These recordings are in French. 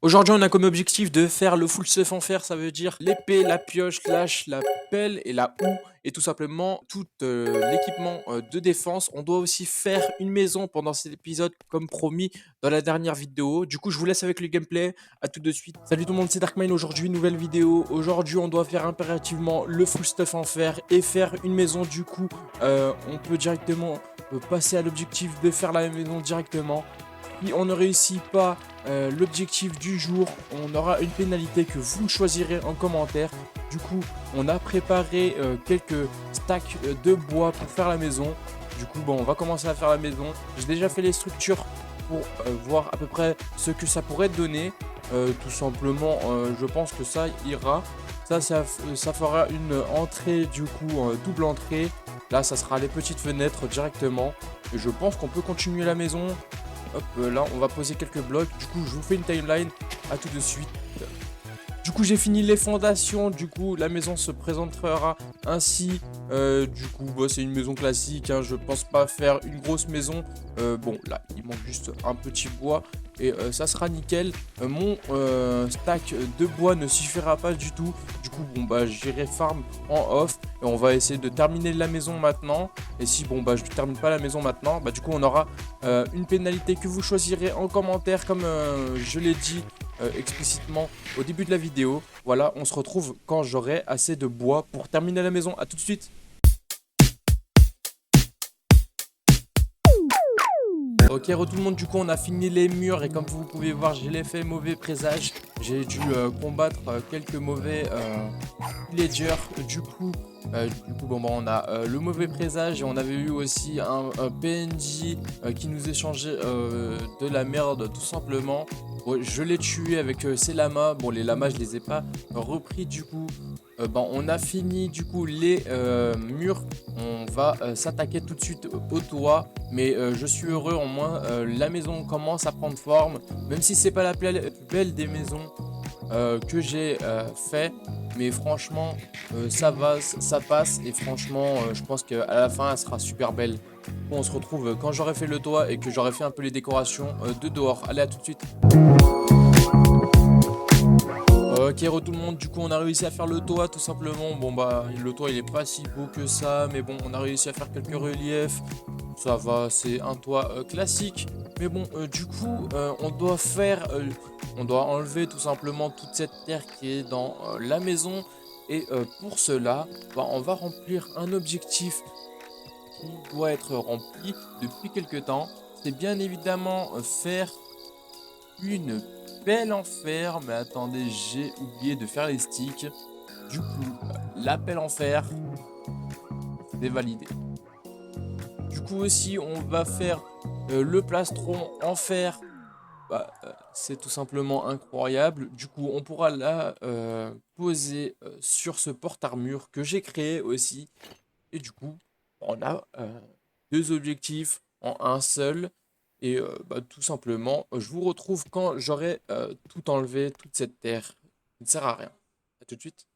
Aujourd'hui, on a comme objectif de faire le full stuff en fer, ça veut dire l'épée, la pioche, l'hache, la pelle et la houe et tout simplement tout l'équipement de défense. On doit aussi faire une maison pendant cet épisode comme promis dans la dernière vidéo. Du coup, je vous laisse avec le gameplay. À tout de suite. Salut tout le monde, c'est Darkmine. Aujourd'hui, nouvelle vidéo. Aujourd'hui, on doit faire impérativement le full stuff en fer et faire une maison. Du coup, on peut directement passer à l'objectif de faire la maison directement. Si on ne réussit pas l'objectif du jour, on aura une pénalité que vous choisirez en commentaire. Du coup, on a préparé quelques stacks de bois pour faire la maison. Du coup, bon, on va commencer à faire la maison. J'ai déjà fait les structures pour voir à peu près ce que ça pourrait donner. Tout simplement, je pense que ça ira. Ça fera une entrée, du coup, double entrée. Là, ça sera les petites fenêtres directement. Et je pense qu'on peut continuer la maison. Hop, là, on va poser quelques blocs. Du coup, je vous fais une timeline. À tout de suite. Du coup, j'ai fini les fondations. Du coup, la maison se présentera ainsi. Du coup, bah, c'est une maison classique. Hein. Je pense pas faire une grosse maison. Bon, là, il manque juste un petit bois. Et ça sera nickel. Mon stack de bois ne suffira pas du tout. Du coup, bon, bah, j'irai farm en off. Et on va essayer de terminer la maison maintenant. Et si, bon, bah, je ne termine pas la maison maintenant, bah, du coup, on aura une pénalité que vous choisirez en commentaire, comme je l'ai dit explicitement au début de la vidéo. Voilà, on se retrouve quand j'aurai assez de bois pour terminer la maison. À tout de suite. Ok, tout le monde, du coup on a fini les murs et comme vous pouvez voir, j'ai l'effet mauvais présage. J'ai dû combattre quelques mauvais villagers. Du coup, bon, bah, on a le mauvais présage et on avait eu aussi un PNJ qui nous échangeait de la merde tout simplement. Bon, je l'ai tué avec ces lamas. Bon, les lamas je les ai pas repris du coup. Bon, on a fini du coup les murs. On va s'attaquer tout de suite au toit. Mais je suis heureux, au moins la maison commence à prendre forme. Même si c'est pas la plus belle des maisons que j'ai fait. Mais franchement, ça va, ça passe. Et franchement, je pense qu'à la fin, elle sera super belle. Bon, on se retrouve quand j'aurai fait le toit et que j'aurai fait un peu les décorations de dehors. Allez, à tout de suite. Ok, tout le monde, du coup on a réussi à faire le toit tout simplement. Bon bah le toit il est pas si beau que ça, mais bon on a réussi à faire quelques reliefs. Ça va, c'est un toit classique. Mais bon, du coup on doit enlever tout simplement toute cette terre qui est dans la maison. Et pour cela, bah, on va remplir un objectif qui doit être rempli depuis quelques temps. C'est bien évidemment faire une pelle en fer, mais attendez, j'ai oublié de faire les sticks. Du coup, la pelle en fer, c'est validé. Du coup aussi, on va faire le plastron en fer. Bah, c'est tout simplement incroyable. Du coup, on pourra la poser sur ce porte-armure que j'ai créé aussi. Et du coup, on a deux objectifs en un seul. Et bah, tout simplement, je vous retrouve quand j'aurai tout enlevé, toute cette terre. Ça ne sert à rien. À tout de suite.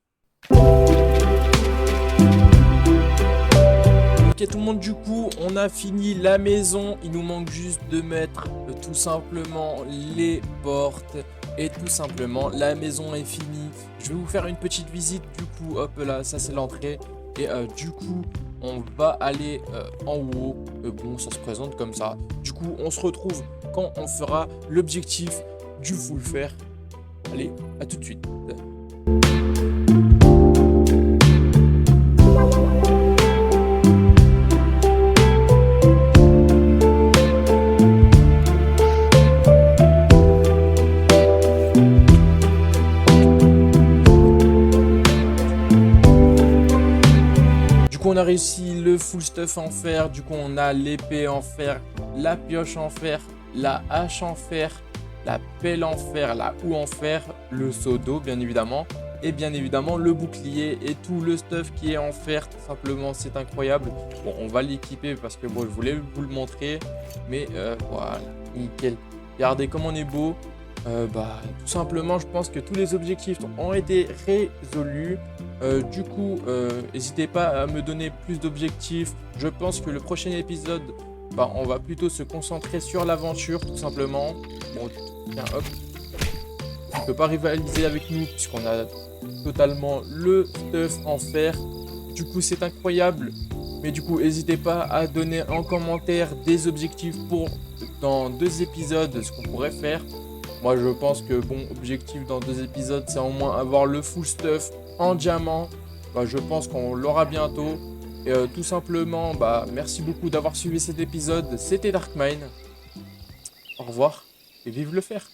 Ok tout le monde, du coup, on a fini la maison. Il nous manque juste de mettre tout simplement les portes. Et tout simplement, la maison est finie. Je vais vous faire une petite visite. Du coup, hop là, ça c'est l'entrée. Et du coup, on va aller en haut. Bon, ça se présente comme ça. Du coup, on se retrouve quand on fera l'objectif du full fer. Allez, à tout de suite. On a réussi le full stuff en fer. Du coup on a l'épée en fer, la pioche en fer, la hache en fer, la pelle en fer, la houe en fer, le seau d'eau bien évidemment, et bien évidemment le bouclier et tout le stuff qui est en fer. Tout simplement, c'est incroyable. Bon, on va l'équiper parce que bon, je voulais vous le montrer, mais voilà, nickel. Regardez comme on est beau. Bah, tout simplement, je pense que tous les objectifs ont été résolus. Du coup, n'hésitez pas à me donner plus d'objectifs. Je pense que le prochain épisode, bah, on va plutôt se concentrer sur l'aventure, tout simplement. Bon, tiens, hop. peut pas rivaliser avec nous puisqu'on a totalement le stuff en fer. Du coup, c'est incroyable. Mais du coup, n'hésitez pas à donner en commentaire des objectifs pour dans 2 épisodes ce qu'on pourrait faire. Moi, je pense que bon, objectif dans 2 épisodes, c'est au moins avoir le full stuff en diamant. Bah, je pense qu'on l'aura bientôt. Et tout simplement, bah, merci beaucoup d'avoir suivi cet épisode. C'était Darkmine. Au revoir et vive le fer.